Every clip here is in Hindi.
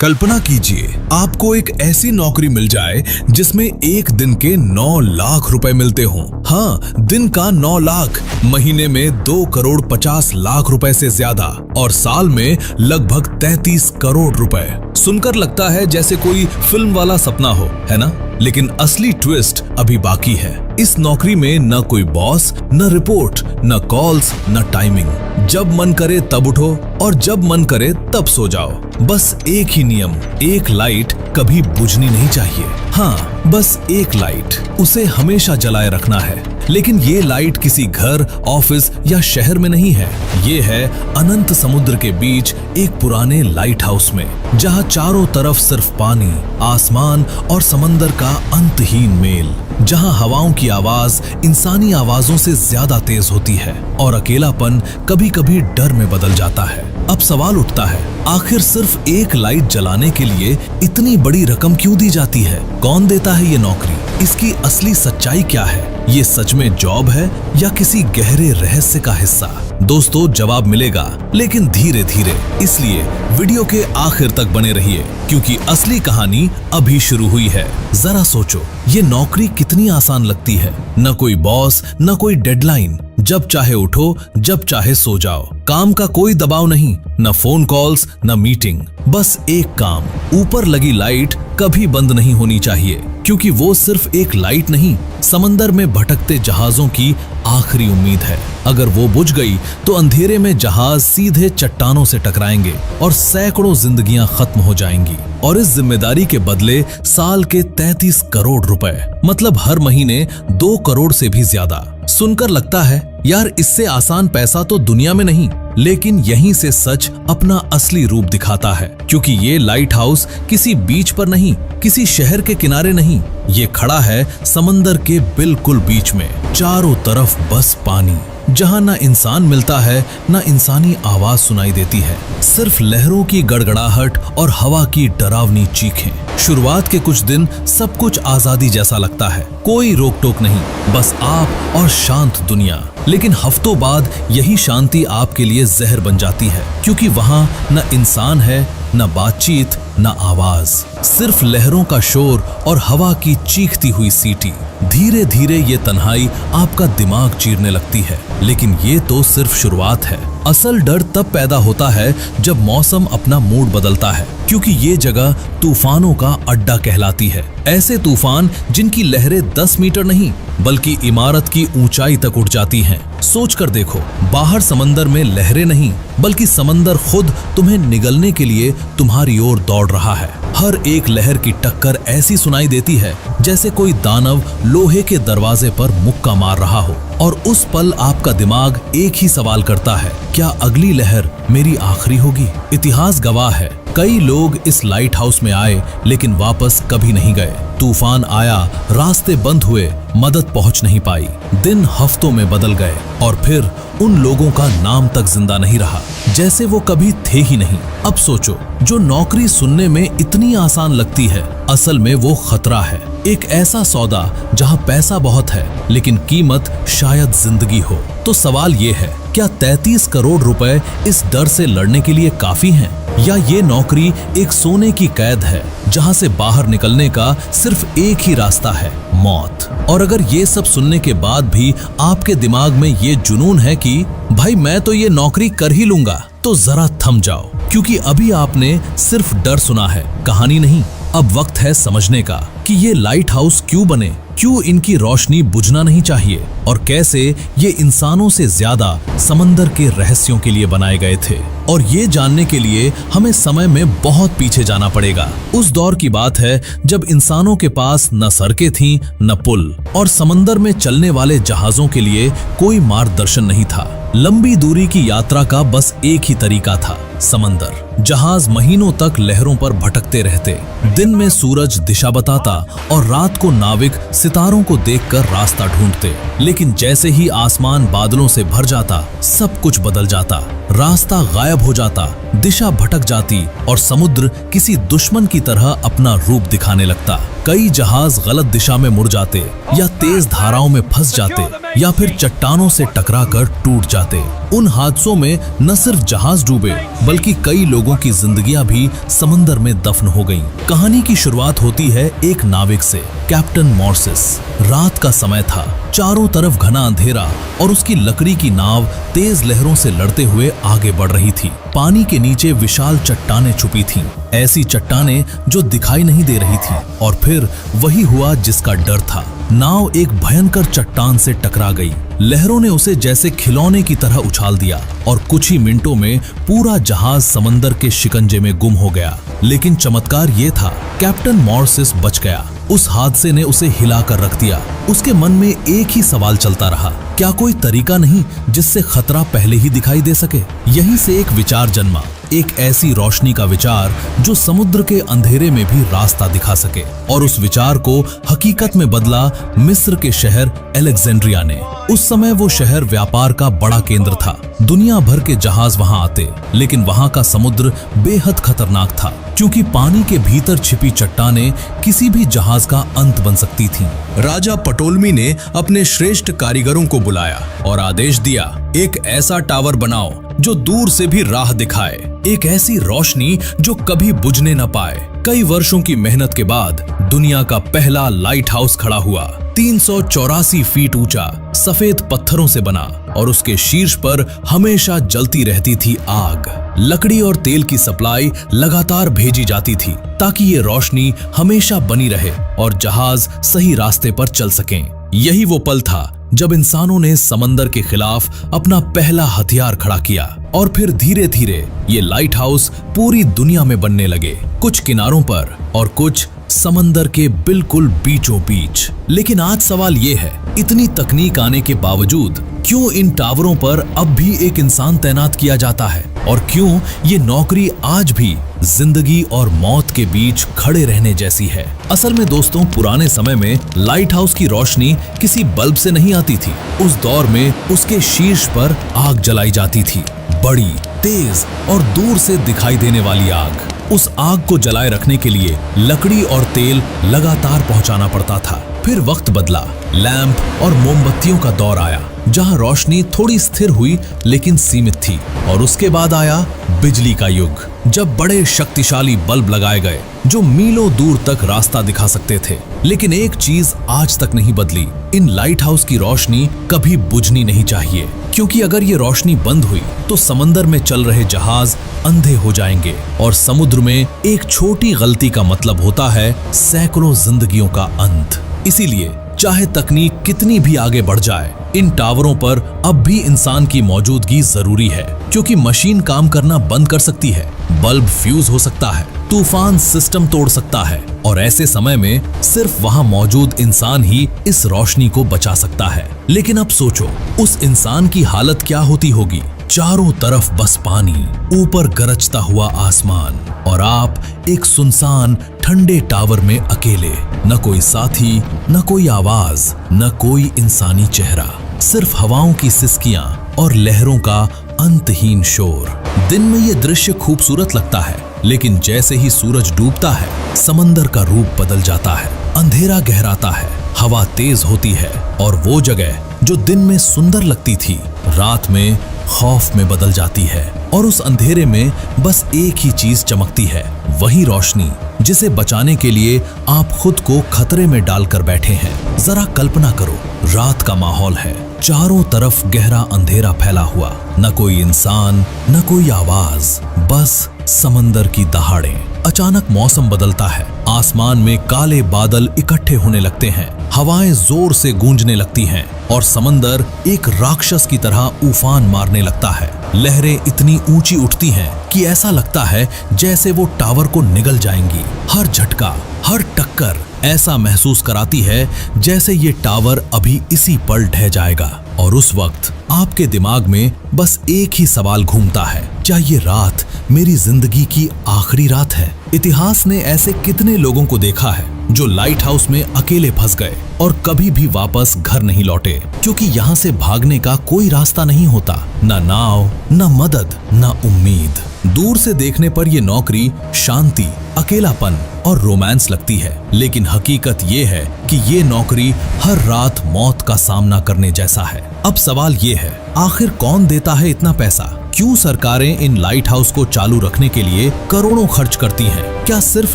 कल्पना कीजिए आपको एक ऐसी नौकरी मिल जाए जिसमें एक दिन के 9 लाख रुपए मिलते हों। हाँ, दिन का 9 लाख, महीने में 2 करोड़ 50 लाख रुपए से ज्यादा और साल में लगभग 33 करोड़ रुपए। सुनकर लगता है जैसे कोई फिल्म वाला सपना हो, है ना? लेकिन असली ट्विस्ट अभी बाकी है। इस नौकरी में न कोई बॉस, न रिपोर्ट, न कॉल्स, न टाइमिंग। जब मन करे तब उठो और जब मन करे तब सो जाओ। बस एक ही नियम, एक लाइट कभी बुझनी नहीं चाहिए। हाँ, बस एक लाइट, उसे हमेशा जलाए रखना है। लेकिन ये लाइट किसी घर, ऑफिस या शहर में नहीं है। ये है अनंत समुद्र के बीच एक पुराने लाइट हाउस में, जहाँ चारों तरफ सिर्फ पानी, आसमान और समंदर का अंतहीन मेल। जहाँ हवाओं की आवाज इंसानी आवाजों से ज्यादा तेज होती है और अकेलापन कभी कभी डर में बदल जाता है। अब सवाल उठता है, आखिर सिर्फ एक लाइट जलाने के लिए इतनी बड़ी रकम क्यों दी जाती है? कौन देता है ये नौकरी? इसकी असली सच्चाई क्या है? ये सच में जॉब है या किसी गहरे रहस्य का हिस्सा? दोस्तों, जवाब मिलेगा, लेकिन धीरे धीरे। इसलिए वीडियो के आखिर तक बने रहिए, क्योंकि असली कहानी अभी शुरू हुई है। जरा सोचो, ये नौकरी कितनी आसान लगती है। न कोई बॉस, न कोई डेडलाइन, जब चाहे उठो, जब चाहे सो जाओ। काम का कोई दबाव नहीं, न फोन कॉल्स, न मीटिंग। बस एक काम, ऊपर लगी लाइट कभी बंद नहीं होनी चाहिए, क्योंकि वो सिर्फ एक लाइट नहीं, समंदर में भटकते जहाजों की आखिरी उम्मीद है। अगर वो बुझ गई तो अंधेरे में जहाज सीधे चट्टानों से टकराएंगे और सैकड़ों जिंदगियां खत्म हो जाएंगी। और इस जिम्मेदारी के बदले साल के 33 करोड़ रुपए, मतलब हर महीने 2 करोड़ से भी ज्यादा। सुनकर लगता है यार, इससे आसान पैसा तो दुनिया में नहीं। लेकिन यहीं से सच अपना असली रूप दिखाता है, क्योंकि ये लाइट हाउस किसी बीच पर नहीं, किसी शहर के किनारे नहीं, ये खड़ा है समंदर के बिल्कुल बीच में। चारों तरफ बस पानी, जहाँ न इंसान मिलता है, न इंसानी आवाज सुनाई देती है, सिर्फ लहरों की गड़गड़ाहट और हवा की डरावनी चीखें। शुरुआत के कुछ दिन सब कुछ आजादी जैसा लगता है, कोई रोक टोक नहीं, बस आप और शांत दुनिया। लेकिन हफ्तों बाद यही शांति आपके लिए जहर बन जाती है, क्योंकि वहाँ न इंसान है, न बातचीत, न आवाज, सिर्फ लहरों का शोर और हवा की चीखती हुई सीटी। धीरे धीरे ये तन्हाई आपका दिमाग चीरने लगती है। लेकिन ये तो सिर्फ शुरुआत है। असल डर तब पैदा होता है जब मौसम अपना मूड बदलता है, क्योंकि ये जगह तूफानों का अड्डा कहलाती है। ऐसे तूफान जिनकी लहरें 10 मीटर नहीं, बल्कि इमारत की ऊंचाई तक उठ जाती हैं। सोच कर देखो, बाहर समंदर में लहरें नहीं, बल्कि समंदर खुद तुम्हें निगलने के लिए तुम्हारी ओर दौड़ रहा है। हर एक लहर की टक्कर ऐसी सुनाई देती है जैसे कोई दानव लोहे के दरवाजे पर मुक्का मार रहा हो। और उस पल आपका दिमाग एक ही सवाल करता है, क्या अगली लहर मेरी आखिरी होगी? इतिहास गवाह है, कई लोग इस लाइट हाउस में आए लेकिन वापस कभी नहीं गए। तूफान आया, रास्ते बंद हुए, मदद पहुंच नहीं पाई, दिन हफ्तों में बदल गए और फिर उन लोगों का नाम तक जिंदा नहीं रहा, जैसे वो कभी थे ही नहीं। अब सोचो, जो नौकरी सुनने में इतनी आसान लगती है, असल में वो खतरा है। एक ऐसा सौदा जहां पैसा बहुत है लेकिन कीमत शायद जिंदगी हो। तो सवाल ये है, क्या 33 करोड़ रुपए इस डर से लड़ने के लिए काफी हैं? या ये नौकरी एक सोने की कैद है जहां से बाहर निकलने का सिर्फ एक ही रास्ता है, मौत? और अगर ये सब सुनने के बाद भी आपके दिमाग में ये जुनून है कि भाई मैं तो ये नौकरी कर ही लूंगा, तो जरा थम जाओ, क्योंकि अभी आपने सिर्फ डर सुना है, कहानी नहीं। अब वक्त है समझने का कि ये लाइट हाउस क्यों बने, क्यों इनकी रोशनी बुझना नहीं चाहिए और कैसे ये इंसानों से ज्यादा समंदर के रहस्यों के लिए बनाए गए थे। और ये जानने के लिए हमें समय में बहुत पीछे जाना पड़ेगा। उस दौर की बात है जब इंसानों के पास न सड़कें थीं, न पुल, और समंदर में चलने वाले जहाजों के लिए कोई मार्गदर्शन नहीं था। लंबी दूरी की यात्रा का बस एक ही तरीका था, समंदर। जहाज महीनों तक लहरों पर भटकते रहते, दिन में सूरज दिशा बताता और रात को नाविक सितारों को देखकर रास्ता ढूंढते। लेकिन जैसे ही आसमान बादलों से भर जाता, सब कुछ बदल जाता, रास्ता गायब हो जाता, दिशा भटक जाती और समुद्र किसी दुश्मन की तरह अपना रूप दिखाने लगता। कई जहाज गलत दिशा में मुड़ जाते, या तेज धाराओं में फंस जाते, या फिर चट्टानों से टकराकर टूट जाते। उन हादसों में न सिर्फ जहाज डूबे, बल्कि कई लोगों लोगों की जिंदगियां भी समंदर में दफन हो गईं। कहानी की शुरुआत होती है एक नाविक से, कैप्टन मॉर्सिस। रात का समय था, चारों तरफ घना अंधेरा और उसकी लकड़ी की नाव तेज लहरों से लड़ते हुए आगे बढ़ रही थी। पानी के नीचे विशाल चट्टानें छुपी थीं, ऐसी चट्टानें जो दिखाई नहीं दे रही थी। और फिर वही हुआ जिसका डर था। नाव एक भयंकर चट्टान से टकरा गई। लहरों ने उसे जैसे खिलौने की तरह उछाल दिया और कुछ ही मिनटों में पूरा जहाज समंदर के शिकंजे में गुम हो गया। लेकिन चमत्कार ये था, कैप्टन मॉर्सिस बच गया। उस हादसे ने उसे हिलाकर रख दिया। उसके मन में एक ही सवाल चलता रहा, क्या कोई तरीका नहीं जिससे खतरा पहले ही दिखाई दे सके? यहीं से एक विचार जन्मा, एक ऐसी रोशनी का विचार जो समुद्र के अंधेरे में भी रास्ता दिखा सके। और उस विचार को हकीकत में बदला मिस्र के शहर अलेक्जेंड्रिया ने। उस समय वो शहर व्यापार का बड़ा केंद्र था। दुनिया भर के जहाज वहां आते, लेकिन वहां का समुद्र बेहद खतरनाक था, क्योंकि पानी के भीतर छिपी चट्टानें किसी भी जहाज का अंत बन सकती थीं। राजा पटोलमी ने अपने श्रेष्ठ कारीगरों को बुलाया और आदेश दिया, एक ऐसा टावर बनाओ जो दूर से भी राह दिखाए, एक ऐसी रोशनी जो कभी बुझने न पाए। कई वर्षों की मेहनत के बाद दुनिया का पहला लाइट हाउस खड़ा हुआ। 384 फीट ऊंचा, सफेद पत्थरों से बना और उसके शीर्ष पर हमेशा जलती रहती थी आग। लकड़ी और तेल की सप्लाई लगातार भेजी जाती थी ताकि ये रोशनी हमेशा बनी रहे और जहाज सही रास्ते पर चल सकें। यही वो पल था जब इंसानों ने समंदर के खिलाफ अपना पहला हथियार खड़ा किया। और फिर धीरे धीरे ये लाइट हाउस पूरी दुनिया में बनने लगे, कुछ किनारों पर और कुछ समंदर के बिल्कुल बीचों बीच। लेकिन आज सवाल ये है, इतनी तकनीक आने के बावजूद क्यों इन टावरों पर अब भी एक इंसान तैनात किया जाता है? और क्यों ये नौकरी आज भी जिंदगी और मौत के बीच खड़े रहने जैसी है? असल में दोस्तों, पुराने समय में लाइट हाउस की रोशनी किसी बल्ब से नहीं आती थी। उस दौर में उसके शीर्ष पर आग जलाई जाती थी, बड़ी, तेज और दूर से दिखाई देने वाली आग। उस आग को जलाए रखने के लिए लकड़ी और तेल लगातार पहुंचाना पड़ता था। फिर वक्त बदला, लैंप और मोमबत्तियों का दौर आया, जहां रोशनी थोड़ी स्थिर हुई लेकिन सीमित थी। और उसके बाद आया बिजली का युग, जब बड़े शक्तिशाली बल्ब लगाए गए जो मीलों दूर तक रास्ता दिखा सकते थे। लेकिन एक चीज आज तक नहीं बदली, इन लाइट हाउस की रोशनी कभी बुझनी नहीं चाहिए, क्योंकि अगर ये रोशनी बंद हुई तो समंदर में चल रहे जहाज अंधे हो जाएंगे और समुद्र में एक छोटी गलती का मतलब होता है सैकड़ों जिंदगियों का अंत। इसीलिए चाहे तकनीक कितनी भी आगे बढ़ जाए, इन टावरों पर अब भी इंसान की मौजूदगी जरूरी है, क्योंकि मशीन काम करना बंद कर सकती है, बल्ब फ्यूज हो सकता है, तूफान सिस्टम तोड़ सकता है और ऐसे समय में सिर्फ वहां मौजूद इंसान ही इस रोशनी को बचा सकता है। लेकिन अब सोचो, उस इंसान की हालत क्या होती होगी? चारों तरफ बस पानी, ऊपर गरजता हुआ आसमान और आप एक सुनसान ठंडे टावर में अकेले। न कोई साथी, न कोई आवाज, न कोई इंसानी चेहरा, सिर्फ हवाओं की सिसकियां और लहरों का अंतहीन शोर। दिन में ये दृश्य खूबसूरत लगता है, लेकिन जैसे ही सूरज डूबता है, समंदर का रूप बदल जाता है, अंधेरा गहराता है, हवा तेज होती है और वो जगह जो दिन में सुंदर लगती थी, रात में खौफ में बदल जाती है। और उस अंधेरे में बस एक ही चीज चमकती है, वही रोशनी जिसे बचाने के लिए आप खुद को खतरे में डालकर बैठे हैं। जरा कल्पना करो, रात का माहौल है, चारों तरफ गहरा अंधेरा फैला हुआ, न कोई इंसान, न कोई आवाज, बस समंदर की दहाड़ें। अचानक मौसम बदलता है, आसमान में काले बादल इकट्ठे होने लगते हैं, हवाएं जोर से गूंजने लगती हैं और समंदर एक राक्षस की तरह उफान मारने लगता है। लहरें इतनी ऊंची उठती हैं कि ऐसा लगता है जैसे वो टावर को निगल जाएंगी। हर झटका, हर टक्कर ऐसा महसूस कराती है जैसे ये टावर अभी इसी पल ढह जाएगा। और उस वक्त आपके दिमाग में बस एक ही सवाल घूमता है, क्या ये रात मेरी जिंदगी की आखिरी रात है? इतिहास ने ऐसे कितने लोगों को देखा है जो लाइट हाउस में अकेले फंस गए और कभी भी वापस घर नहीं लौटे, क्योंकि यहाँ से भागने का कोई रास्ता नहीं होता, न नाव, न मदद, न उम्मीद। दूर से देखने पर यह नौकरी शांति, अकेलापन और रोमांस लगती है, लेकिन हकीकत ये है कि ये नौकरी हर रात मौत का सामना करने जैसा है। अब सवाल ये है, आखिर कौन देता है इतना पैसा? क्यों सरकारें इन लाइट हाउस को चालू रखने के लिए करोड़ों खर्च करती हैं? क्या सिर्फ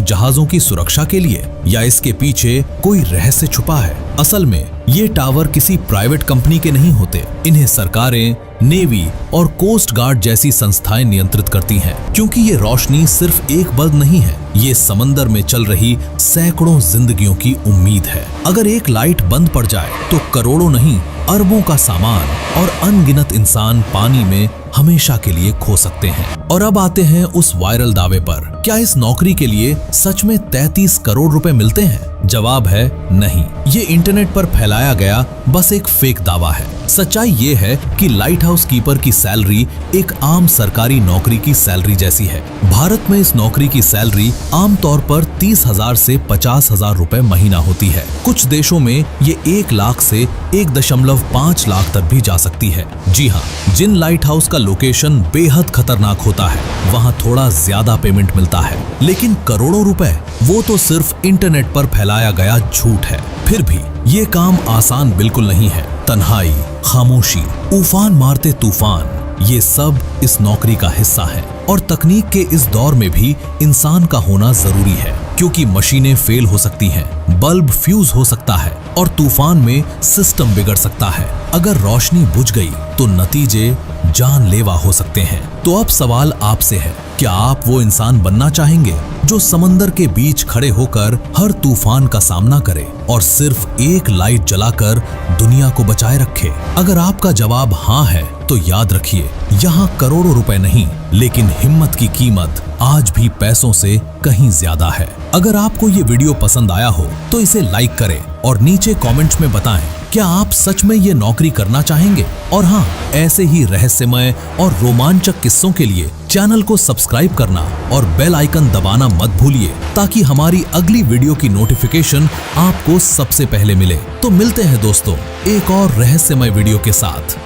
जहाजों की सुरक्षा के लिए, या इसके पीछे कोई रहस्य छुपा है? असल में ये टावर किसी प्राइवेट कंपनी के नहीं होते। इन्हें सरकारें, नेवी और कोस्ट गार्ड जैसी संस्थाएं नियंत्रित करती हैं, क्योंकि ये रोशनी सिर्फ एक बल्ब नहीं है, ये समंदर में चल रही सैकड़ों जिंदगियों की उम्मीद है। अगर एक लाइट बंद पड़ जाए तो करोड़ों नहीं, अरबों का सामान और अनगिनत इंसान पानी में हमेशा के लिए खो सकते हैं। और अब आते हैं उस वायरल दावे पर। क्या इस नौकरी के लिए सच में 33 करोड़ रुपए मिलते हैं? जवाब है नहीं। ये इंटरनेट पर फैलाया गया बस एक फेक दावा है। सच्चाई ये है कि लाइट हाउस कीपर की सैलरी एक आम सरकारी नौकरी की सैलरी जैसी है। भारत में इस नौकरी की सैलरी आमतौर पर 30,000 से 50,000 रुपए महीना होती है। कुछ देशों में ये 1 लाख से 1.5 लाख तक भी जा सकती है। जी हाँ, जिन लाइट हाउस का लोकेशन बेहद खतरनाक होता है, वहाँ थोड़ा ज्यादा पेमेंट मिलता है, लेकिन करोड़ों रुपए वो तो सिर्फ इंटरनेट पर फैलाया गया झूठ है। फिर भी ये काम आसान बिल्कुल नहीं है। तन्हाई, खामोशी, उफान मारते तूफान, ये सब इस नौकरी का हिस्सा है। और तकनीक के इस दौर में भी इंसान का होना जरूरी है, क्योंकि मशीनें फेल हो सकती हैं, बल्ब फ्यूज हो सकता है और तूफान में सिस्टम बिगड़ सकता है। अगर रोशनी बुझ गई तो नतीजे जानलेवा हो सकते हैं। तो अब सवाल आपसे है, क्या आप वो इंसान बनना चाहेंगे जो समंदर के बीच खड़े होकर हर तूफान का सामना करे और सिर्फ एक लाइट जलाकर दुनिया को बचाए रखे? अगर आपका जवाब हाँ है तो याद रखिए, यहाँ करोड़ों रुपए नहीं, लेकिन हिम्मत की कीमत आज भी पैसों से कहीं ज्यादा है। अगर आपको ये वीडियो पसंद आया हो तो इसे लाइक करें और नीचे कमेंट्स में बताएं, क्या आप सच में ये नौकरी करना चाहेंगे? और हाँ, ऐसे ही रहस्यमय और रोमांचक किस्सों के लिए चैनल को सब्सक्राइब करना और बेल आइकन दबाना मत भूलिए, ताकि हमारी अगली वीडियो की नोटिफिकेशन आपको सबसे पहले मिले। तो मिलते हैं दोस्तों एक और रहस्यमय वीडियो के साथ।